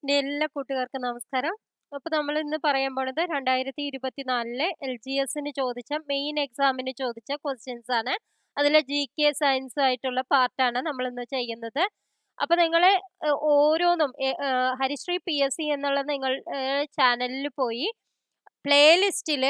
എൻ്റെ എല്ലാ കൂട്ടുകാർക്കും നമസ്കാരം. അപ്പോൾ നമ്മൾ ഇന്ന് പറയാൻ പോണത് 2024 LGSന് ചോദിച്ച മെയിൻ എക്സാമിന് ചോദിച്ച ക്വസ്റ്റ്യൻസ് ആണ്. അതിലെ GK സയൻസ് ആയിട്ടുള്ള പാർട്ടാണ് നമ്മൾ ഇന്ന് ചെയ്യുന്നത്. അപ്പോൾ നിങ്ങൾ ഓരോന്നും ഹരിശ്രീ PSC എന്നുള്ള നിങ്ങൾ ചാനലിൽ പോയി പ്ലേലിസ്റ്റിൽ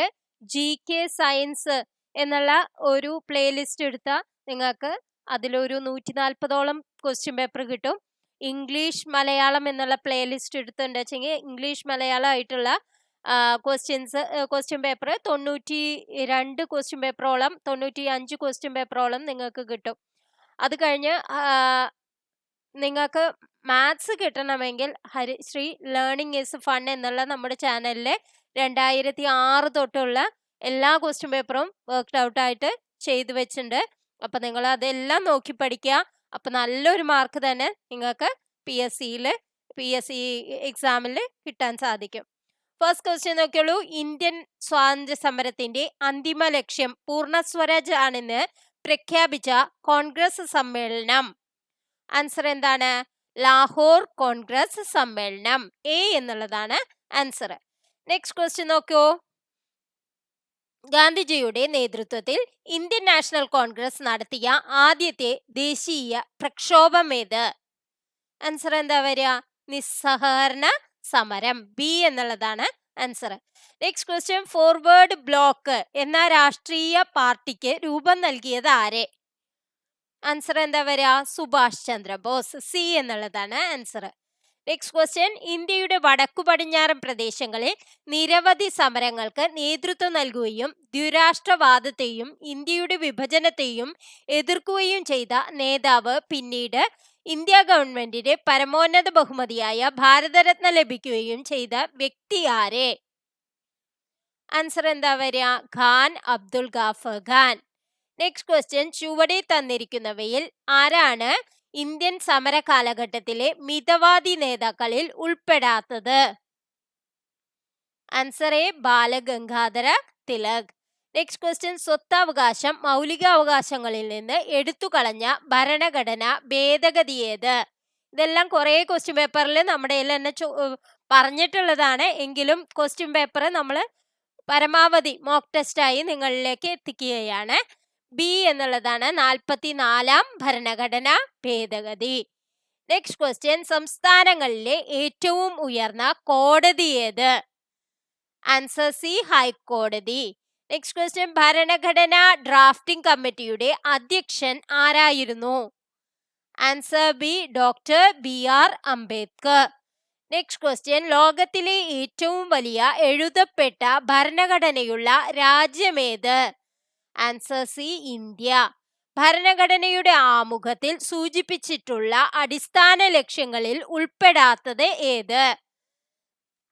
GK സയൻസ് എന്നുള്ള ഒരു പ്ലേലിസ്റ്റ് എടുത്താൽ നിങ്ങൾക്ക് അതിലൊരു 140ഓളം ക്വസ്റ്റ്യൻ പേപ്പർ കിട്ടും. ഇംഗ്ലീഷ് മലയാളം എന്നുള്ള പ്ലേലിസ്റ്റ് എടുത്തിട്ടുണ്ട് വെച്ചെങ്കിൽ ഇംഗ്ലീഷ് മലയാളം ആയിട്ടുള്ള ക്വസ്റ്റ്യൻ പേപ്പർ 92 ക്വസ്റ്റ്യൻ പേപ്പറോളം 95 ക്വസ്റ്റ്യൻ പേപ്പറോളം നിങ്ങൾക്ക് കിട്ടും. അത് കഴിഞ്ഞ് നിങ്ങൾക്ക് മാത്സ് കിട്ടണമെങ്കിൽ ഹരിശ്രീ ലേണിംഗ് ഈസ് ഫൺ എന്നുള്ള നമ്മുടെ ചാനലിലെ 2006 തൊട്ടുള്ള എല്ലാ ക്വസ്റ്റ്യൻ പേപ്പറും വർക്ക്ഡ് ഔട്ട് ആയിട്ട് ചെയ്തു വെച്ചിട്ടുണ്ട്. അപ്പം നിങ്ങൾ അതെല്ലാം നോക്കി പഠിക്കുക. അപ്പം നല്ലൊരു മാർക്ക് തന്നെ നിങ്ങൾക്ക് PSC എക്സാമിൽ കിട്ടാൻ സാധിക്കും. First question നോക്കിയുള്ളൂ. ഇന്ത്യൻ സ്വാതന്ത്ര്യ സമരത്തിന്റെ അന്തിമ ലക്ഷ്യം പൂർണ്ണ സ്വരാജ് ആണെന്ന് പ്രഖ്യാപിച്ച കോൺഗ്രസ് സമ്മേളനം. ആൻസർ എന്താണ്? ലാഹോർ കോൺഗ്രസ് സമ്മേളനം. എ എന്നുള്ളതാണ് ആൻസർ. നെക്സ്റ്റ് ക്വസ്റ്റ്യൻ നോക്കൂ. ഗാന്ധിജിയുടെ നേതൃത്വത്തിൽ ഇന്ത്യൻ നാഷണൽ കോൺഗ്രസ് നടത്തിയ ആദ്യത്തെ ദേശീയ പ്രക്ഷോഭം ഏത്? ആൻസർ എന്താ വരിക? നിസ്സഹകരണ സമരം. ബി എന്നുള്ളതാണ് answer. Next question. Forward block എന്ന രാഷ്ട്രീയ പാർട്ടിക്ക് രൂപം നൽകിയത് ആരെ? ആൻസർ എന്താ വരിക? സുഭാഷ് ചന്ദ്രബോസ്. സി എന്നുള്ളതാണ് ആൻസർ. Next question. ഇന്ത്യയുടെ വടക്കു പടിഞ്ഞാറൻ പ്രദേശങ്ങളിൽ നിരവധി സമരങ്ങൾക്ക് നേതൃത്വം നൽകുകയും ദ്വിരാഷ്ട്രവാദത്തെയും ഇന്ത്യയുടെ വിഭജനത്തെയും എതിർക്കുകയും ചെയ്ത നേതാവ് പിന്നീട് ഇന്ത്യ ഗവൺമെന്റിന്റെ പരമോന്നത ബഹുമതിയായ ഭാരതരത്ന ലഭിക്കുകയും ചെയ്ത വ്യക്തി ആരെ? ആൻസർ എന്താ വരിക? ഖാൻ അബ്ദുൽ ഗാഫർ ഖാൻ. Next question. ചുവടെ തന്നിരിക്കുന്നവയിൽ ആരാണ് ഇന്ത്യൻ സമര കാലഘട്ടത്തിലെ മിതവാദി നേതാക്കളിൽ ഉൾപ്പെടാത്തത്? Answer A Balagangadhara Tilak. Next question. സ്വത്തവകാശം മൗലികാവകാശങ്ങളിൽ നിന്ന് എടുത്തു കളഞ്ഞ ഭരണഘടന ഭേദഗതി ഏത്? ഇതെല്ലാം കുറെ ക്വസ്റ്റ്യൻ പേപ്പറിൽ നമ്മുടെ തന്നെ പറഞ്ഞിട്ടുള്ളതാണ്. എങ്കിലും ക്വസ്റ്റ്യൻ പേപ്പർ നമ്മൾ പരമാവധി മോക്ക് ടെസ്റ്റായി നിങ്ങളിലേക്ക് എത്തിക്കുകയാണ്. ബി എന്നുള്ളതാണ് 44ാം ഭരണഘടന ഭേദഗതി. Next question. സംസ്ഥാനങ്ങളിലെ ഏറ്റവും ഉയർന്ന കോടതി ഏത്? ആൻസർ സി ഹൈക്കോടതി. Next question. ഭരണഘടനാ ഡ്രാഫ്റ്റിംഗ് കമ്മിറ്റിയുടെ അധ്യക്ഷൻ ആരായിരുന്നു? Answer B doctor BR Ambedkar. Next question. ലോകത്തിലെ ഏറ്റവും വലിയ എഴുതപ്പെട്ട ഭരണഘടനയുള്ള രാജ്യമേത്? Answer C India. ഭരണഘടനയുടെ ആമുഖത്തിൽ സൂചിപ്പിച്ചിട്ടുള്ള അടിസ്ഥാന ലക്ഷ്യങ്ങളിൽ ഉൾപ്പെടാത്തത് ഏത്?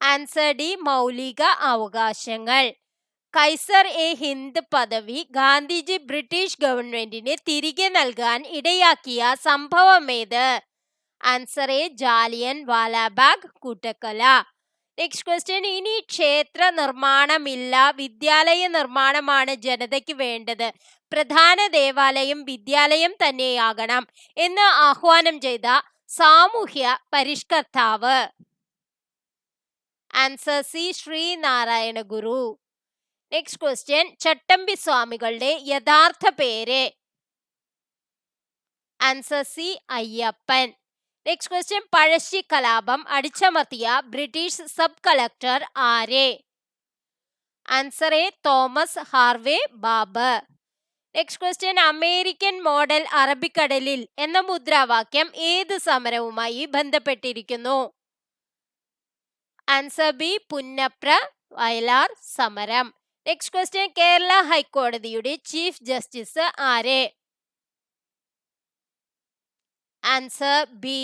ആൻസർ ഡി മൗലിക അവകാശങ്ങൾ. കൈസർ എ ഹിന്ദ് പദവി ഗാന്ധിജി ബ്രിട്ടീഷ് ഗവൺമെന്റിന് തിരികെ നൽകാൻ ഇടയാക്കിയ സംഭവം ഏത്? ആൻസർ എ ജാലിയൻ വാലാബാഗ് കൂട്ടക്കൊല. Next question. ഇനി ക്ഷേത്ര നിർമ്മാണമില്ല, വിദ്യാലയ നിർമ്മാണമാണ് ജനതയ്ക്ക് വേണ്ടത്, പ്രധാന ദേവാലയം വിദ്യാലയം തന്നെയാകണം എന്ന് ആഹ്വാനം ചെയ്ത സാമൂഹ്യ പരിഷ്കർത്താവ്? Answer C Sreenarayana Guru. Next question. Chattampi സ്വാമികളുടെ യഥാർത്ഥ പേര്? Answer C Ayyappan. Next question. Pazhassi കലാപം അടിച്ചമർത്തിയ ബ്രിട്ടീഷ് സബ് കളക്ടർ ആരെ? Answer A Thomas Harvey Baber. Next question. American model അറബിക്കടലിൽ എന്ന മുദ്രാവാക്യം ഏത് സമരവുമായി ബന്ധപ്പെട്ടിരിക്കുന്നു? ആൻസർ ബി പുന്നപ്ര വയലാർ സമരം. Next question. കേരള ഹൈക്കോടതിയുടെ ചീഫ് ജസ്റ്റിസ് ആരെ? Answer B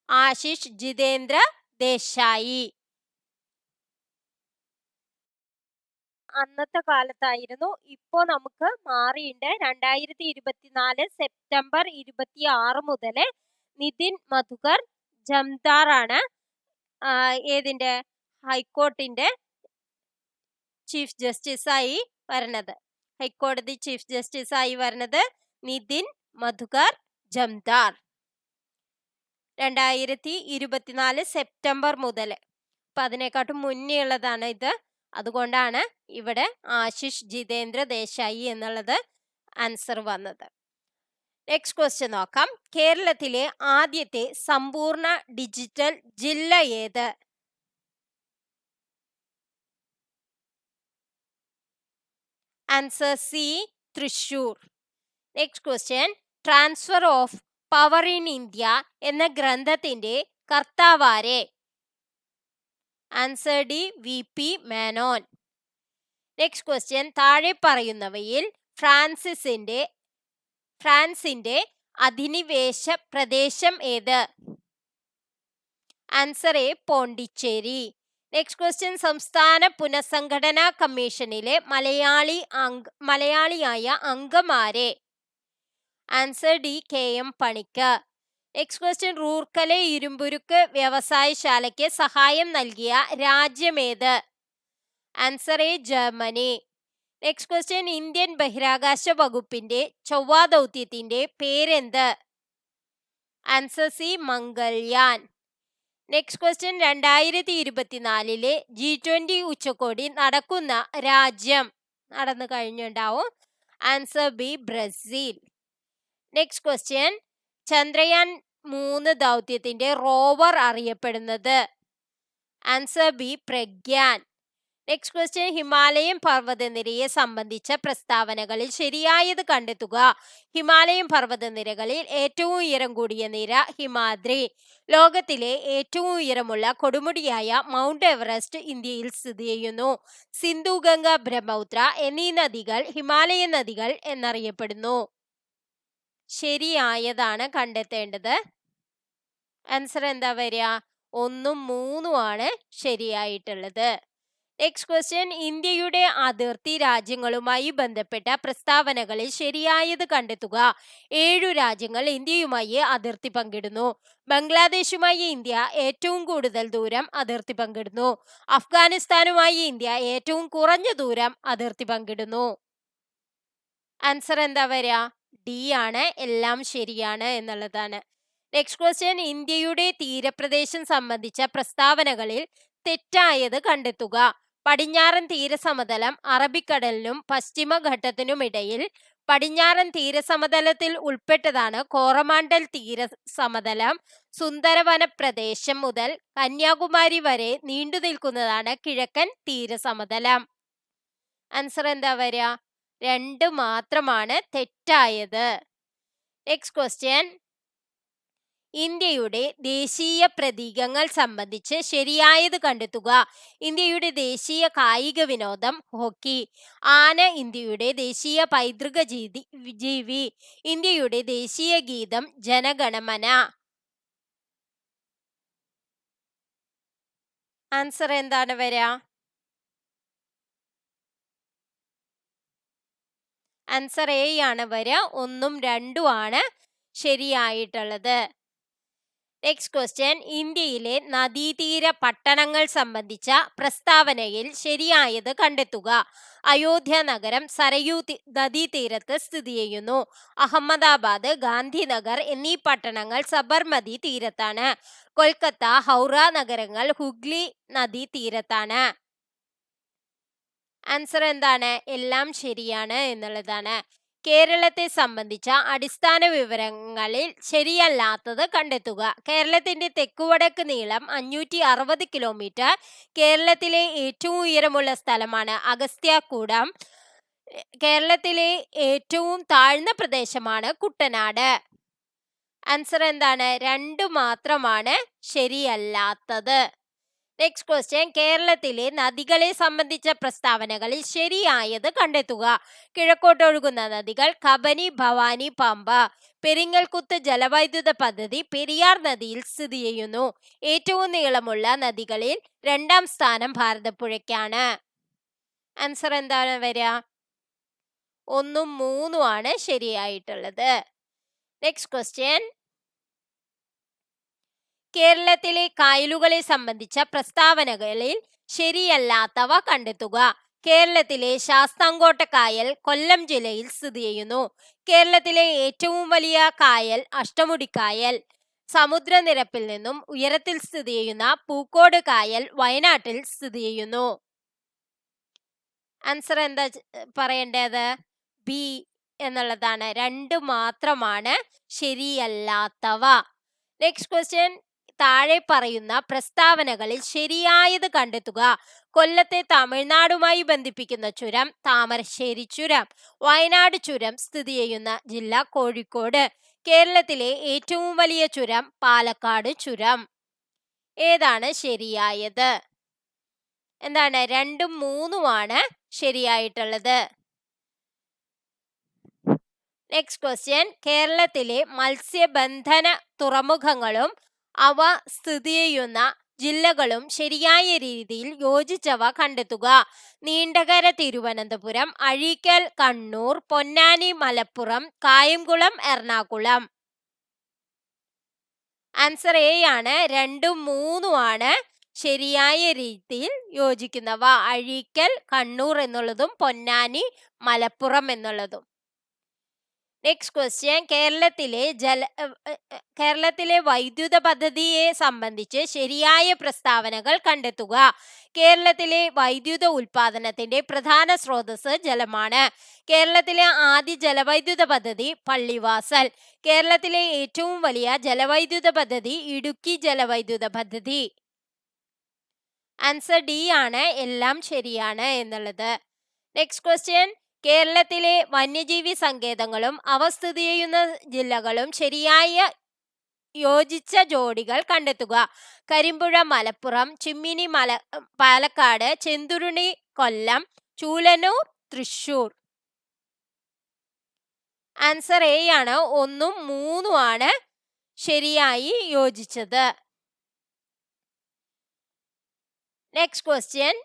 Ashish Jitendra Desai. അന്നത്തെ കാലത്തായിരുന്നു. ഇപ്പോ നമുക്ക് മാറിയിട്ട് 2024 സെപ്റ്റംബർ 26 മുതൽ നിതിൻ മധുകർ ജംദാർ ആണ് ഏതിന്റെ ഹൈക്കോടതിന്റെ ചീഫ് ജസ്റ്റിസായി വരുന്നത്. ഹൈക്കോടതി ചീഫ് ജസ്റ്റിസായി വരുന്നത് നിതിൻ മധുകർ ജംദാർ. 2024 സെപ്റ്റംബർ മുതൽ. അപ്പൊ അതിനെക്കാട്ടും മുന്നേ ഉള്ളതാണ് ഇത്. അതുകൊണ്ടാണ് ഇവിടെ ആശിഷ് ജിതേന്ദ്ര ദേശായി എന്നുള്ളത് ആൻസർ വന്നത്. നെക്സ്റ്റ് ക്വസ്റ്റ്യൻ നോക്കാം. കേരളത്തിലെ ആദ്യത്തെ സമ്പൂർണ്ണ ഡിജിറ്റൽ ജില്ല ഏത്? Answer C, Thrissur. Next question. Transfer of power in India എന്ന ഗ്രന്ഥത്തിന്റെ കർത്താവാരെ? Answer D, V P. Menon. Next question. താഴെ പറയുന്നവയിൽ ഫ്രാൻസിന്റെ അധിനിവേശ പ്രദേശം ഏത്? Answer A, Pondicherry. Next question. സംസ്ഥാന പുനഃസംഘടനാ കമ്മീഷനിലെ മലയാളിയായ അംഗമാരെ? Answer D, K M. Panikkar. Next question. Rourkela ഇരുമ്പുരുക്ക് വ്യവസായശാലയ്ക്ക് സഹായം നൽകിയ രാജ്യമേത്? Answer A, Germany. Next question. Indian ബഹിരാകാശ വകുപ്പിന്റെ ചൊവ്വാ ദൗത്യത്തിന്റെ പേരെന്ത്? Answer C, Mangalyaan. Next question. 2024 G20 ഉച്ചകോടി നടക്കുന്ന രാജ്യം? നടന്നു കഴിഞ്ഞുണ്ടാവും. Answer B, Brazil. Next question. Chandrayaan 3 ദൗത്യത്തിന്റെ റോവർ അറിയപ്പെടുന്നത്? Answer B, Pragyan. Next question. Himalayan പർവ്വതനിരയെ സംബന്ധിച്ച പ്രസ്താവനകളിൽ ശരിയായത് കണ്ടെത്തുക. ഹിമാലയൻ പർവ്വതനിരകളിൽ ഏറ്റവും ഉയരം കൂടിയ നിര ഹിമാദ്രി. ലോകത്തിലെ ഏറ്റവും ഉയരമുള്ള കൊടുമുടിയായ മൗണ്ട് എവറസ്റ്റ് ഇന്ത്യയിൽ സ്ഥിതി ചെയ്യുന്നു. സിന്ധു, ഗംഗ, ബ്രഹ്മപുത്ര എന്നീ നദികൾ ഹിമാലയൻ നദികൾ എന്നറിയപ്പെടുന്നു. ശരിയായതാണ് കണ്ടെത്തേണ്ടത്. ആൻസർ എന്താ വരിക? 1ഉം 3ഉം ആണ് ശരിയായിട്ടുള്ളത്. Next question. ഇന്ത്യയുടെ അതിർത്തി രാജ്യങ്ങളുമായി ബന്ധപ്പെട്ട പ്രസ്താവനകളിൽ ശരിയായത് കണ്ടെത്തുക. 7 രാജ്യങ്ങൾ ഇന്ത്യയുമായി അതിർത്തി പങ്കിടുന്നു. ബംഗ്ലാദേശുമായി ഇന്ത്യ ഏറ്റവും കൂടുതൽ ദൂരം അതിർത്തി പങ്കിടുന്നു. അഫ്ഗാനിസ്ഥാനുമായി ഇന്ത്യ ഏറ്റവും കുറഞ്ഞ ദൂരം അതിർത്തി പങ്കിടുന്നു. ആൻസർ എന്താ വരിക? ഡി ആണ്. എല്ലാം ശരിയാണ് എന്നുള്ളതാണ്. Next question. ഇന്ത്യയുടെ തീരപ്രദേശം സംബന്ധിച്ച പ്രസ്താവനകളിൽ തെറ്റായത് കണ്ടെത്തുക. പടിഞ്ഞാറൻ തീരസമതലം അറബിക്കടലിനും പശ്ചിമഘട്ടത്തിനുമിടയിൽ പടിഞ്ഞാറൻ തീരസമതലത്തിൽ ഉൾപ്പെട്ടതാണ് കോറമാണ്ടൽ തീരസമതലം. സുന്ദരവന പ്രദേശം മുതൽ കന്യാകുമാരി വരെ നീണ്ടു നിൽക്കുന്നതാണ് കിഴക്കൻ തീരസമതലം. ആൻസർ എന്താ വരിക? 2 മാത്രമാണ് തെറ്റായത്. Next question. ഇന്ത്യയുടെ ദേശീയ പ്രതീകങ്ങൾ സംബന്ധിച്ച് ശരിയായത് കണ്ടെത്തുക. ഇന്ത്യയുടെ ദേശീയ കായിക വിനോദം ഹോക്കി. ആന ഇന്ത്യയുടെ ദേശീയ പൈതൃക ജീവി. ഇന്ത്യയുടെ ദേശീയ ഗീതം ജനഗണമന. ആൻസർ എന്താണ് വരിക? ആൻസർ എ ആണ് വരിക. 1ഉം 2ഉം ആണ് ശരിയായിട്ടുള്ളത്. Next question. ഇന്ത്യയിലെ നദീതീര പട്ടണങ്ങൾ സംബന്ധിച്ച പ്രസ്താവനയിൽ ശരിയായത് കണ്ടെത്തുക. അയോധ്യ നഗരം സരയൂ നദീതീരത്ത് സ്ഥിതി ചെയ്യുന്നു. അഹമ്മദാബാദ്, ഗാന്ധിനഗർ എന്നീ പട്ടണങ്ങൾ സബർമതി തീരത്താണ്. കൊൽക്കത്ത, ഹൗറ നഗരങ്ങൾ ഹുഗ്ലി നദീതീരത്താണ്. ആൻസർ എന്താണ്? എല്ലാം ശരിയാണ് എന്നുള്ളതാണ്. കേരളത്തെ സംബന്ധിച്ച അടിസ്ഥാന വിവരങ്ങളിൽ ശരിയല്ലാത്തത് കണ്ടെത്തുക. കേരളത്തിന്റെ തെക്കുവടക്ക് നീളം 560 കിലോമീറ്റർ. കേരളത്തിലെ ഏറ്റവും ഉയരമുള്ള സ്ഥലമാണ് അഗസ്ത്യാർകൂടം. കേരളത്തിലെ ഏറ്റവും താഴ്ന്ന പ്രദേശമാണ് കുട്ടനാട്. ആൻസർ എന്താണ്? 2 മാത്രമാണ് ശരിയല്ലാത്തത്. Next question. കേരളത്തിലെ നദികളെ സംബന്ധിച്ച പ്രസ്താവനകളിൽ ശരിയായത് കണ്ടെത്തുക. കിഴക്കോട്ടൊഴുകുന്ന നദികൾ കബനി, ഭവാനി, പമ്പ. പെരിങ്ങൽകുത്ത് ജലവൈദ്യുത പദ്ധതി പെരിയാർ നദിയിൽ സ്ഥിതി ചെയ്യുന്നു. ഏറ്റവും നീളമുള്ള നദികളിൽ 2ാം സ്ഥാനം ഭാരതപ്പുഴയ്ക്കാണ്. ആൻസർ എന്താണ് വരിക? 1ഉം 3ഉം ആണ് ശരിയായിട്ടുള്ളത്. Next question. കേരളത്തിലെ കായലുകളെ സംബന്ധിച്ച പ്രസ്താവനകളിൽ ശരിയല്ലാത്തവ കണ്ടെത്തുക. കേരളത്തിലെ ശാസ്താംകോട്ട കായൽ കൊല്ലം ജില്ലയിൽ സ്ഥിതി ചെയ്യുന്നു. കേരളത്തിലെ ഏറ്റവും വലിയ കായൽ അഷ്ടമുടിക്കായൽ. സമുദ്രനിരപ്പിൽ നിന്നും ഉയരത്തിൽ സ്ഥിതി ചെയ്യുന്ന പൂക്കോട് കായൽ വയനാട്ടിൽ സ്ഥിതി ചെയ്യുന്നു. ആൻസർ എന്താ പറയേണ്ടത്? ബി എന്നുള്ളതാണ്. 2 മാത്രമാണ് ശരിയല്ലാത്തവ. നെക്സ്റ്റ് ക്വസ്റ്റ്യൻ, താഴെ പറയുന്ന പ്രസ്താവനകളിൽ ശരിയായത് കണ്ടെത്തുക. കൊല്ലത്തെ തമിഴ്നാടുമായി ബന്ധിപ്പിക്കുന്ന ചുരം താമരശ്ശേരി ചുരം. വയനാട് ചുരം സ്ഥിതി ചെയ്യുന്ന ജില്ല കോഴിക്കോട്. കേരളത്തിലെ ഏറ്റവും വലിയ ചുരം പാലക്കാട് ചുരം. ഏതാണ് ശരിയായത്? എന്താണ്? 2ഉം 3ഉമാണ് ശരിയായിട്ടുള്ളത്. നെക്സ്റ്റ് ക്വസ്റ്റ്യൻ, കേരളത്തിലെ മത്സ്യബന്ധന തുറമുഖങ്ങളും അവ സ്ഥിതി ചെയ്യുന്ന ജില്ലകളും ശരിയായ രീതിയിൽ യോജിച്ചവ കണ്ടെത്തുക. നീണ്ടകര തിരുവനന്തപുരം, അഴീക്കൽ കണ്ണൂർ, പൊന്നാനി മലപ്പുറം, കായംകുളം എറണാകുളം. ആൻസർ എ ആണ്. 2ഉം 3ഉമാണ് ശരിയായ രീതിയിൽ യോജിക്കുന്നവ. അഴീക്കൽ കണ്ണൂർ എന്നുള്ളതും പൊന്നാനി മലപ്പുറം എന്നുള്ളതും. നെക്സ്റ്റ് ക്വസ്റ്റ്യൻ, കേരളത്തിലെ വൈദ്യുത പദ്ധതിയെ സംബന്ധിച്ച് ശരിയായ പ്രസ്താവനകൾ കണ്ടെത്തുക. കേരളത്തിലെ വൈദ്യുത ഉൽപാദനത്തിന്റെ പ്രധാന സ്രോതസ് ജലമാണ്. കേരളത്തിലെ ആദ്യ ജലവൈദ്യുത പദ്ധതി പള്ളിവാസൽ. കേരളത്തിലെ ഏറ്റവും വലിയ ജലവൈദ്യുത പദ്ധതി ഇടുക്കി ജലവൈദ്യുത പദ്ധതി. ആൻസർ ഡി ആണ്. എല്ലാം ശരിയാണ് എന്നുള്ളത്. നെക്സ്റ്റ് ക്വസ്റ്റ്യൻ, കേരളത്തിലെ വന്യജീവി സങ്കേതങ്ങളും അവ സ്ഥിതി ചെയ്യുന്ന ജില്ലകളും ശരിയായ യോജിച്ച ജോഡികൾ കണ്ടെത്തുക. കരിമ്പുഴ മലപ്പുറം, ചിമ്മിനി പാലക്കാട്, ചെന്തുരുണി കൊല്ലം, ചൂലന്നൂർ തൃശൂർ. ആൻസർ എ ആണ്. 1ഉം 3ഉമാണ് ശരിയായി യോജിച്ചത്. നെക്സ്റ്റ് ക്വസ്റ്റ്യൻ,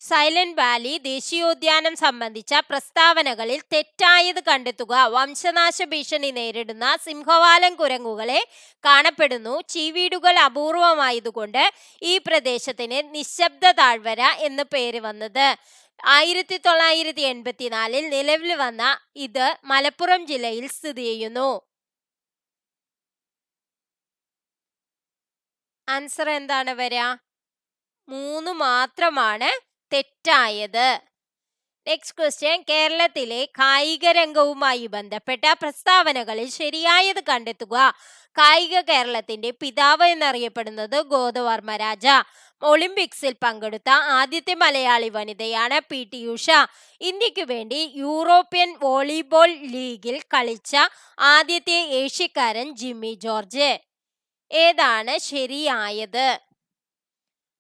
സൈലന്റ് വാലി ദേശീയോദ്യാനം സംബന്ധിച്ച പ്രസ്താവനകളിൽ തെറ്റായത് കണ്ടെത്തുക. വംശനാശ ഭീഷണി നേരിടുന്ന സിംഹവാലൻ കുരങ്ങുകളെ കാണപ്പെടുന്നു. ചീവീടുകൾ അപൂർവമായതുകൊണ്ട് ഈ പ്രദേശത്തിന് നിശബ്ദ താഴ്വര എന്ന് പേര് വന്നത്. 1984 നിലവിൽ വന്ന ഇത് മലപ്പുറം ജില്ലയിൽ സ്ഥിതി ചെയ്യുന്നു. ആൻസർ എന്താണ് വരിക? 3 മാത്രമാണ് തെറ്റായത്. നെക്സ്റ്റ് ക്വസ്റ്റ്യൻ, കേരളത്തിലെ കായിക രംഗവുമായി ബന്ധപ്പെട്ട പ്രസ്താവനകളിൽ ശരിയായത് കണ്ടെത്തുക. കായിക കേരളത്തിന്റെ പിതാവ് എന്നറിയപ്പെടുന്നത് ഗോദവർമ്മ രാജ. ഒളിമ്പിക്സിൽ പങ്കെടുത്ത ആദ്യത്തെ മലയാളി വനിതയാണ് PT ഉഷ. ഇന്ത്യക്ക് വേണ്ടി യൂറോപ്യൻ വോളിബോൾ ലീഗിൽ കളിച്ച ആദ്യത്തെ ഏഷ്യക്കാരൻ ജിമ്മി ജോർജ്. ഏതാണ് ശരിയായത്?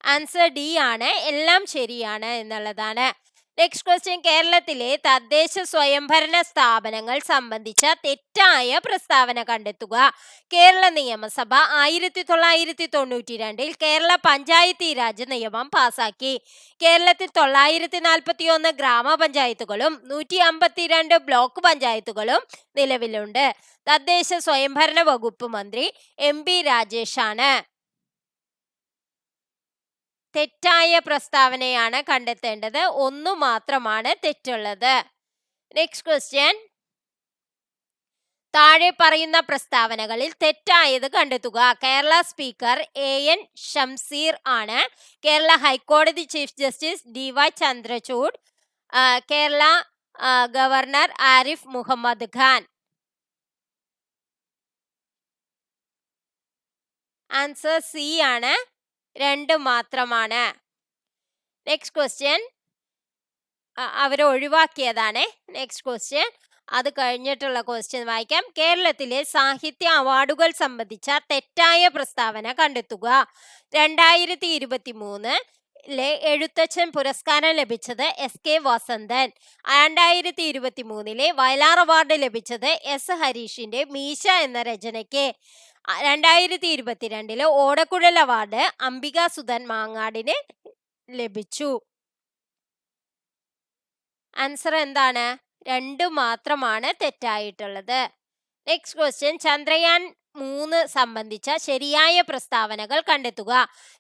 ആൻസർ ഡി ആണ്. എല്ലാം ശരിയാണ് എന്നുള്ളതാണ്. നെക്സ്റ്റ് ക്വസ്റ്റ്യൻ, കേരളത്തിലെ തദ്ദേശ സ്വയംഭരണ സ്ഥാപനങ്ങൾ സംബന്ധിച്ച തെറ്റായ പ്രസ്താവന കണ്ടെത്തുക. കേരള നിയമസഭ 1992 കേരള പഞ്ചായത്തി രാജ് നിയമം പാസാക്കി. കേരളത്തിൽ 941 ഗ്രാമപഞ്ചായത്തുകളും 152 ബ്ലോക്ക് പഞ്ചായത്തുകളും നിലവിലുണ്ട്. തദ്ദേശ സ്വയംഭരണ വകുപ്പ് മന്ത്രി MB രാജേഷാണ്. തെറ്റായ പ്രസ്താവനയാണ് കണ്ടെത്തേണ്ടത്. 1 മാത്രമാണ് തെറ്റുള്ളത്. നെക്സ്റ്റ് ക്വസ്റ്റ്യൻ, താഴെ പറയുന്ന പ്രസ്താവനകളിൽ തെറ്റായത് കണ്ടെത്തുക. കേരള സ്പീക്കർ AN ഷംസീർ ആണ്. കേരള ഹൈക്കോടതി chief justice DY Chandrachud. Kerala governor Arif Muhammad Khan. Answer C ആണ്. 2 മാത്രമാണ്. നെക്സ്റ്റ് ക്വസ്റ്റ്യൻ, അവരെ ഒഴിവാക്കിയതാണ്. നെക്സ്റ്റ് ക്വസ്റ്റ്യൻ, അത് കഴിഞ്ഞിട്ടുള്ള ക്വസ്റ്റ്യൻ വായിക്കാം. കേരളത്തിലെ സാഹിത്യ അവാർഡുകൾ സംബന്ധിച്ച തെറ്റായ പ്രസ്താവന കണ്ടെത്തുക. 2023 എഴുത്തച്ഛൻ പുരസ്കാരം ലഭിച്ചത് SK വസന്തൻ. 2023 വയലാർ അവാർഡ് ലഭിച്ചത് S ഹരീഷിന്റെ മീശ എന്ന രചനയ്ക്ക്. 2022 ഓടക്കുഴൽ അവാർഡ് അംബിക സുധൻ മാങ്ങാടിന് ലഭിച്ചു. ആൻസർ എന്താണ്? 2 മാത്രമാണ് തെറ്റായിട്ടുള്ളത്. നെക്സ്റ്റ് ക്വസ്റ്റ്യൻ, ചന്ദ്രയാൻ 3 സംബന്ധിച്ച ശരിയായ പ്രസ്താവനകൾ കണ്ടെത്തുക.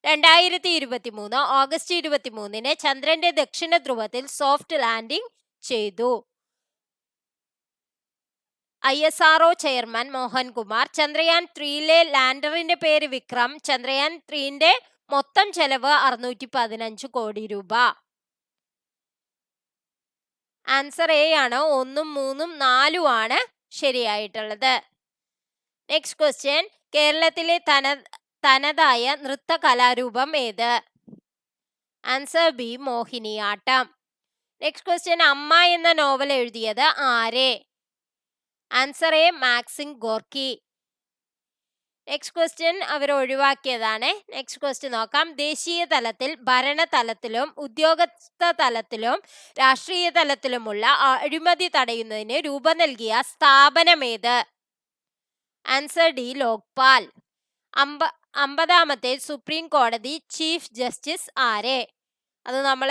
2023 ഓഗസ്റ്റ് 23 ചന്ദ്രന്റെ ദക്ഷിണ ധ്രുവത്തിൽ സോഫ്റ്റ് ലാൻഡിംഗ് ചെയ്തു. ISRO chairman Mohankumar. ചന്ദ്രയാൻ 3ലെ ലാൻഡറിന്റെ പേര് വിക്രം. ചന്ദ്രയാൻ 3ന്റെ മൊത്തം ചെലവ് 615 കോടി രൂപ. ആൻസർ എ ആണ്. 1, 3, 4 ആണ് ശരിയായിട്ടുള്ളത്. Next question. കേരളത്തിലെ തനതായ നൃത്ത കലാരൂപം ഏത്? Answer B Mohiniyattam. Next question. അമ്മ എന്ന നോവൽ എഴുതിയത് ആരെ? Answer A Maxim Gorky. Next question അവർ ഒഴിവാക്കിയതാണ്. നെക്സ്റ്റ് ക്വസ്റ്റ്യൻ നോക്കാം. ദേശീയ തലത്തിൽ, ഭരണതലത്തിലും ഉദ്യോഗസ്ഥ തലത്തിലും രാഷ്ട്രീയ തലത്തിലുമുള്ള അഴിമതി തടയുന്നതിന് രൂപം നൽകിയ സ്ഥാപനം ഏത്? Answer D Lokpal. 50ാമത്തെ സുപ്രീം കോടതി ചീഫ് ജസ്റ്റിസ് ആരെ? അത് നമ്മൾ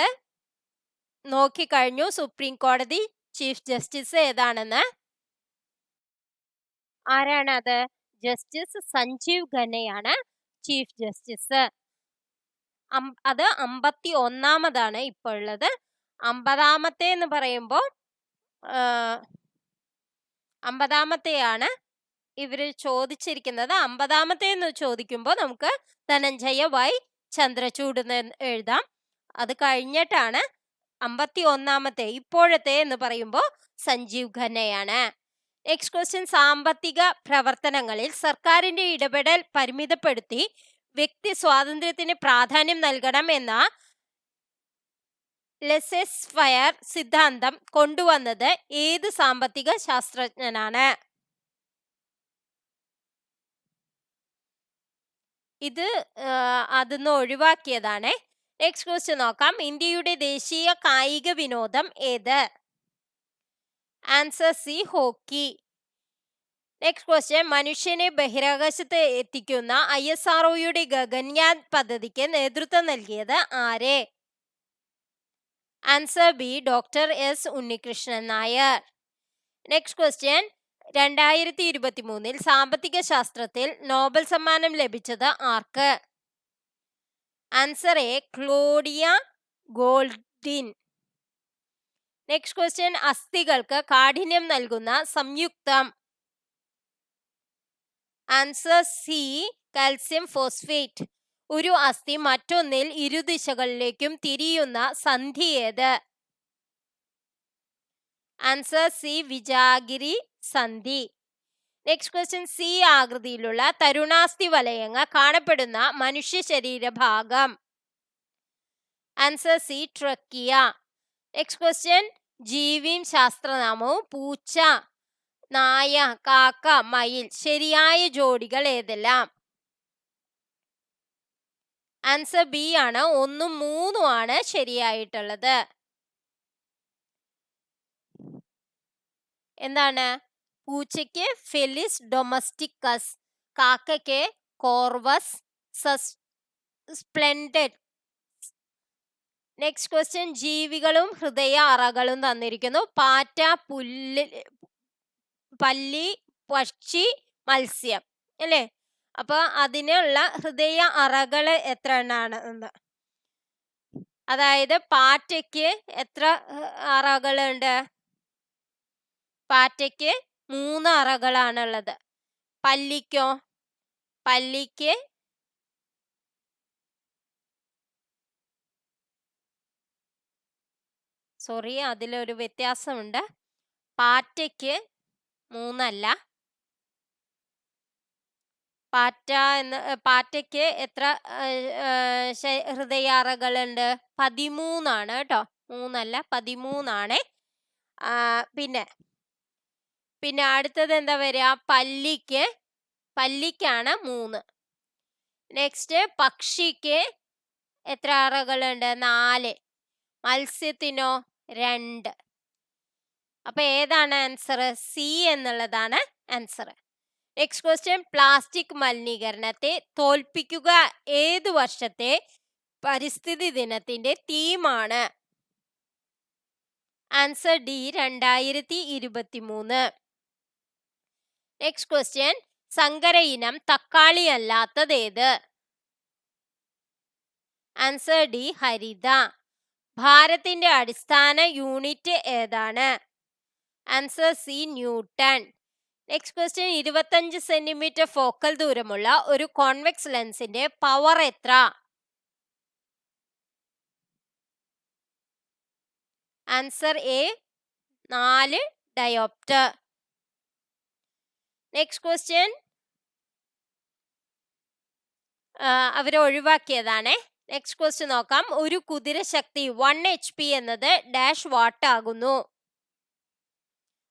നോക്കിക്കഴിഞ്ഞു. സുപ്രീം കോടതി ചീഫ് ജസ്റ്റിസ് ഏതാണെന്ന്. ആരാണ് അത്? ജസ്റ്റിസ് സഞ്ജീവ് ഖന്നയാണ് ചീഫ് ജസ്റ്റിസ്. അത് 51ാമതാണ് ഇപ്പോൾ ഉള്ളത്. 50ാമത്തെ എന്ന് പറയുമ്പോൾ 50ാമത്തെയാണ് ഇവര് ചോദിച്ചിരിക്കുന്നത്. 50ാമത്തെ എന്ന് ചോദിക്കുമ്പോൾ നമുക്ക് ധനഞ്ജയ വൈ ചന്ദ്രചൂഡ് എന്ന് എഴുതാം. അത് കഴിഞ്ഞിട്ടാണ് 51ാമത്തെ ഇപ്പോഴത്തെ എന്ന് പറയുമ്പോൾ സഞ്ജീവ് ഖന്നയാണ്. Next question. സാമ്പത്തിക പ്രവർത്തനങ്ങളിൽ സർക്കാരിന്റെ ഇടപെടൽ പരിമിതപ്പെടുത്തി വ്യക്തി സ്വാതന്ത്ര്യത്തിന് പ്രാധാന്യം നൽകണം എന്ന ലെസെസ് ഫയർ സിദ്ധാന്തം കൊണ്ടുവന്നത് ഏത് സാമ്പത്തിക ശാസ്ത്രജ്ഞനാണ്? ഇത് അതിന്ന് ഒഴിവാക്കിയതാണ്. നെക്സ്റ്റ് ക്വസ്റ്റ്യൻ നോക്കാം. ഇന്ത്യയുടെ ദേശീയ കായിക വിനോദം ഏത്? Answer C hockey. Next question. മനുഷ്യനെ ബഹിരാകാശത്ത് എത്തിക്കുന്ന ISROയുടെ ഗഗൻയാൻ പദ്ധതിക്ക് നേതൃത്വം നൽകിയത് ആരെ? Answer B doctor S Unnikrishnan Nair. Next question. 2023 സാമ്പത്തിക ശാസ്ത്രത്തിൽ നോബൽ സമ്മാനം ലഭിച്ചത് ആർക്ക്? Answer A Claudia Goldin. Next question. അസ്ഥികൾക്ക് കാഠിന്യം നൽകുന്ന സംയുക്തം? Answer C calcium phosphate. ഒരു അസ്ഥി മറ്റൊന്നിൽ ഇരുദിശകളിലേക്കും തിരിയുന്ന സന്ധി ഏത്? ആൻസർ സി വിജാഗിരി സന്ധി. Next question. സി ആകൃതിയിലുള്ള തരുണാസ്ഥി വലയങ്ങൾ കാണപ്പെടുന്ന മനുഷ്യ ശരീരഭാഗം? Answer C trachea. Next question. ജീവിയും ശാസ്ത്രനാമവും പൂച്ച, നായ, കാക്ക, മയിൽ ശരിയായ ജോഡികൾ ഏതെല്ലാം? ആൻസർ ബി ആണ്. 1, 3 ആണ് ശരിയായിട്ടുള്ളത്. എന്താണ്? പൂച്ചയ്ക്ക് ഫെലിസ് ഡൊമസ്റ്റിക്കസ്, കാക്കയ്ക്ക് കോർവസ് സ്പ്ലെൻഡഡ്. Next question. ജീവികളും ഹൃദയ അറകളും തന്നിരിക്കുന്നു. പാറ്റ, പല്ലി, പക്ഷി, മത്സ്യം അല്ലേ? അപ്പൊ അതിനുള്ള ഹൃദയ അറകൾ എത്ര എണ്ണാണ്? അതായത് പാറ്റയ്ക്ക് എത്ര അറകളുണ്ട്? പാറ്റയ്ക്ക് 3 അറകളാണുള്ളത്. പല്ലിക്കോ? പല്ലിക്ക് അതിലൊരു വ്യത്യാസമുണ്ട്. പാറ്റയ്ക്ക് 3 അല്ല. പാറ്റയ്ക്ക് എത്ര ഹൃദയാറകളുണ്ട്? 13 ആണ് കേട്ടോ. 3 അല്ല, 13 ആണ്. പിന്നെ അടുത്തത് എന്താ വരിക? പല്ലിക്കാണ് 3. നെക്സ്റ്റ് പക്ഷിക്ക് എത്ര അറകളുണ്ട്? 4. മത്സ്യത്തിനോ? 2. അപ്പൊ ഏതാണ് ആൻസർ? സി എന്നുള്ളതാണ് ആൻസർ. Next question. പ്ലാസ്റ്റിക് മലിനീകരണത്തെ തോൽപ്പിക്കുക ഏത് വർഷത്തെ പരിസ്ഥിതി ദിനത്തിന്റെ തീമാണ്? Answer D 2023. Next question. സങ്കര ഇനം തക്കാളി അല്ലാത്തത് ഏത്? ആൻസർ ഡി ഹരിത. ഭാരത്തിന്റെ അടിസ്ഥാന യൂണിറ്റ് ഏതാണ്? Answer C newton. Next question 25 centimetre focal ദൂരമുള്ള ഒരു കോൺവെക്സ് ലെൻസിന്റെ പവർ എത്ര? Answer A 4 dioptre. Next question അവർ ഒഴിവാക്കിയതാണ്. നെക്സ്റ്റ് ക്വസ്റ്റ്യൻ നോക്കാം. ഒരു കുതിര ശക്തി 1 HP എന്നത് ഡാഷ് വാട്ട് ആകുന്നു?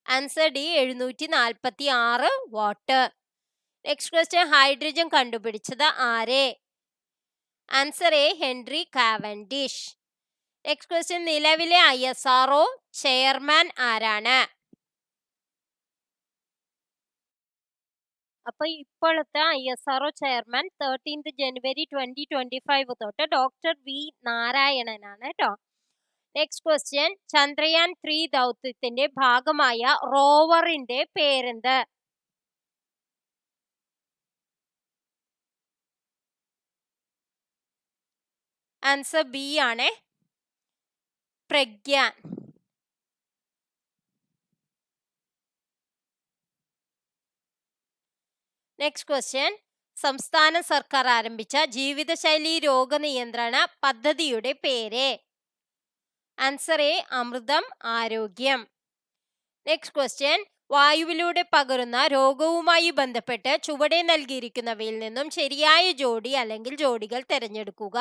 Answer D 746 watt. Next question hydrogen കണ്ടുപിടിച്ചത് ആരെ? Answer A Henry Cavendish. Next question നിലവിലെ ISRO ചെയർമാൻ ആരാണ്? അപ്പൊ ഇപ്പോഴത്തെ ISRO ചെയർമാൻ 13th January 2025 തൊട്ട് ഡോക്ടർ വി നാരായണനാണ് കേട്ടോ. നെക്സ്റ്റ് ക്വസ്റ്റ്യൻ ചന്ദ്രയാൻ 3 ദൗത്യത്തിന്റെ ഭാഗമായ റോവറിന്റെ പേരെന്ത്? ആൻസർ ബി ആണ് പ്രഗ്യാൻ. നെക്സ്റ്റ് ക്വസ്റ്റ്യൻ സംസ്ഥാന സർക്കാർ ആരംഭിച്ച ജീവിതശൈലി രോഗനിയന്ത്രണ പദ്ധതിയുടെ പേര്? ആൻസർ എ അമൃതം ആരോഗ്യം. നെക്സ്റ്റ് ക്വസ്റ്റ്യൻ വായുവിലൂടെ പകരുന്ന രോഗവുമായി ബന്ധപ്പെട്ട് ചുവടെ നൽകിയിരിക്കുന്നവയിൽ നിന്നും ശരിയായ ജോഡി അല്ലെങ്കിൽ ജോഡികൾ തിരഞ്ഞെടുക്കുക.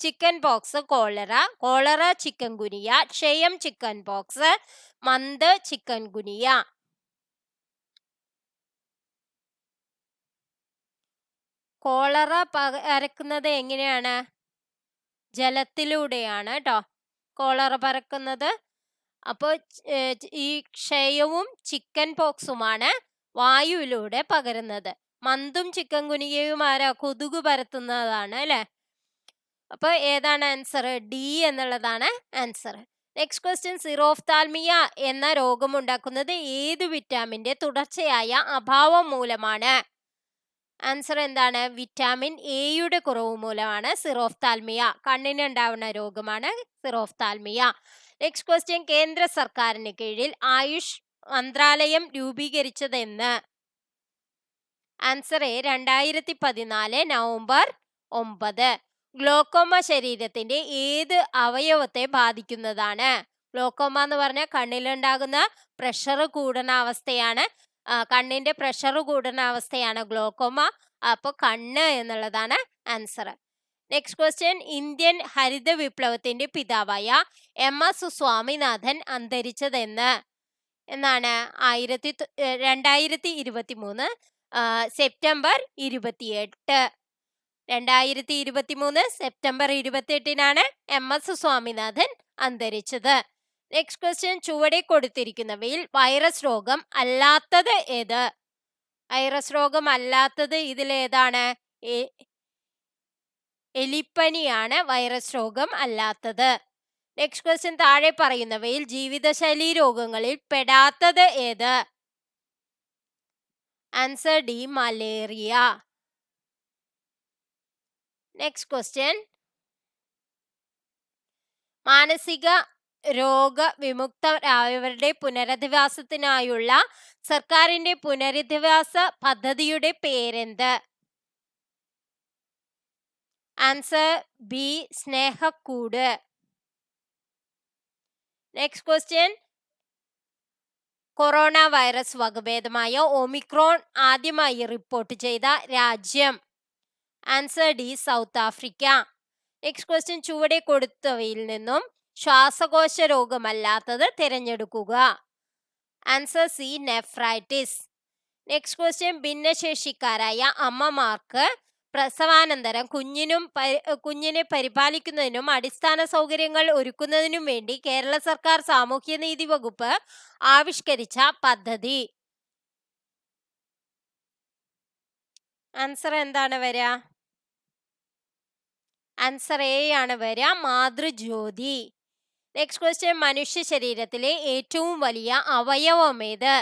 Chicken pox cholera, cholera chikungunya, ക്ഷയം ചിക്കൻ പോക്സ്, മന്ത് ചിക്കൻ ഗുനിയ. കോളറ പരക്കുന്നത് എങ്ങനെയാണ്? ജലത്തിലൂടെയാണ് കേട്ടോ കോളറ പരക്കുന്നത്. അപ്പോൾ ഈ ക്ഷയവും ചിക്കൻ പോക്സുമാണ് വായുവിലൂടെ പകരുന്നത്. മന്തും ചിക്കൻ ഗുനിയയും ആരാ? കൊതുക് പരത്തുന്നതാണ് അല്ലെ. അപ്പൊ ഏതാണ് ആൻസർ? ഡി എന്നുള്ളതാണ് ആൻസർ. നെക്സ്റ്റ് ക്വസ്റ്റ്യൻ സിറോഫ്താൽമിയ എന്ന രോഗമുണ്ടാക്കുന്നത് ഏത് വിറ്റാമിന്റെ തുടർച്ചയായ അഭാവം മൂലമാണ്? ആൻസർ എന്താണ്? വിറ്റാമിൻ എയുടെ കുറവ് മൂലമാണ് സിറോഫ്താൽമിയ. കണ്ണിന് ഉണ്ടാവുന്ന രോഗമാണ് സിറോഫ്താൽമിയ. നെക്സ്റ്റ് ക്വസ്റ്റ്യൻ കേന്ദ്ര സർക്കാരിന് കീഴിൽ ആയുഷ് മന്ത്രാലയം രൂപീകരിച്ചതെന്ന്? Answer A 2014 November 9. ഗ്ലോക്കോമ ശരീരത്തിന്റെ ഏത് അവയവത്തെ ബാധിക്കുന്നതാണ്? ഗ്ലോക്കോമ എന്ന് പറഞ്ഞാൽ കണ്ണിലുണ്ടാകുന്ന പ്രഷർ കൂടുന്ന അവസ്ഥയാണ്. കണ്ണിന്റെ പ്രഷർ കൂടുന്ന അവസ്ഥയാണ് ഗ്ലോക്കോമ. അപ്പൊ കണ്ണ് എന്നുള്ളതാണ് ആൻസർ. നെക്സ്റ്റ് ക്വസ്റ്റ്യൻ ഇന്ത്യൻ ഹരിത വിപ്ലവത്തിന്റെ പിതാവായ MS സ്വാമിനാഥൻ അന്തരിച്ചതെന്ന്? എന്നാണ്? 2023 സെപ്റ്റംബർ 28. 2023 സെപ്റ്റംബർ 28 MS സ്വാമിനാഥൻ അന്തരിച്ചത്. നെക്സ്റ്റ് ക്വസ്റ്റ്യൻ ചുവടെ കൊടുത്തിരിക്കുന്നവയിൽ വൈറസ് രോഗം അല്ലാത്തത് ഏത്? വൈറസ് രോഗം അല്ലാത്തത് ഇതിലേതാണ്? എലിപ്പനിയാണ് വൈറസ് രോഗം അല്ലാത്തത്. നെക്സ്റ്റ് ക്വസ്റ്റ്യൻ താഴെ പറയുന്നവയിൽ ജീവിതശൈലി രോഗങ്ങളിൽ പെടാത്തത് ഏത്? Answer D malaria. Next question മാനസിക രോഗവിമുക്തരായവരുടെ പുനരധിവാസത്തിനായുള്ള സർക്കാരിന്റെ പുനരധിവാസ പദ്ധതിയുടെ പേരെന്ത്? Answer B Snehakkoodu. Next question corona virus വകഭേദമായ ഒമിക്രോൺ ആദ്യമായി റിപ്പോർട്ട് ചെയ്ത രാജ്യം? Answer D South Africa. Next question ചുവടെ കൊടുത്തവയിൽ നിന്നും ശ്വാസകോശ രോഗമല്ലാത്തത് തിരഞ്ഞെടുക്കുക. Answer C nephritis. Next question ഭിന്നശേഷിക്കാരായ അമ്മമാർക്ക് പ്രസവാനന്തരം കുഞ്ഞിനെ പരിപാലിക്കുന്നതിനും അടിസ്ഥാന സൗകര്യങ്ങൾ ഒരുക്കുന്നതിനും വേണ്ടി കേരള സർക്കാർ സാമൂഹ്യനീതി വകുപ്പ് ആവിഷ്കരിച്ച പദ്ധതി? ആൻസർ എന്താണ് വരിക? ആൻസർ എ ആണ് വരിക, മാതൃജ്യോതി. നെക്സ്റ്റ് ക്വസ്റ്റ്യൻ മനുഷ്യ ശരീരത്തിലെ ഏറ്റവും വലിയ അവയവം ഏത്?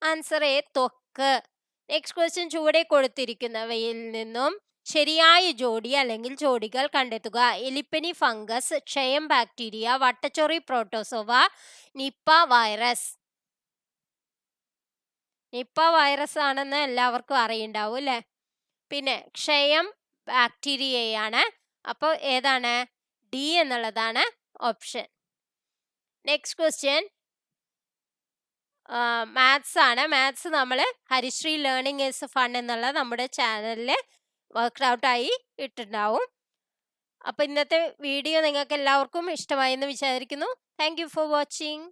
ആൻസർ എ ത്വക്ക്. നെക്സ്റ്റ് ക്വസ്റ്റ്യൻ ചുവടെ കൊടുത്തിരിക്കുന്നവയിൽ നിന്നും ശരിയായ ജോഡി അല്ലെങ്കിൽ ജോഡികൾ കണ്ടെത്തുക. എലിപ്പനി ഫംഗസ്, ക്ഷയം ബാക്ടീരിയ, വട്ടച്ചൊറി protozoa, Nipah virus. Nipah virus ആണെന്ന് എല്ലാവർക്കും അറിയുണ്ടാവും അല്ലേ? പിന്നെ ക്ഷയം ബാക്ടീരിയയാണ്. അപ്പോൾ ഏതാണ്? ഡി എന്നുള്ളതാണ് ഓപ്ഷൻ. നെക്സ്റ്റ് ക്വസ്റ്റ്യൻ മാത്സ് ആണ്. മാത്സ് നമ്മൾ ഹരിശ്രീ ലേണിംഗ് ഈസ് ഫൺ എന്നുള്ള നമ്മുടെ ചാനലിൽ വർക്ക്ഔട്ടായി ഇട്ടുണ്ടാവും. അപ്പോൾ ഇന്നത്തെ വീഡിയോ നിങ്ങൾക്ക് എല്ലാവർക്കും ഇഷ്ടമായി എന്ന് വിചാരിക്കുന്നു. Thank you for watching.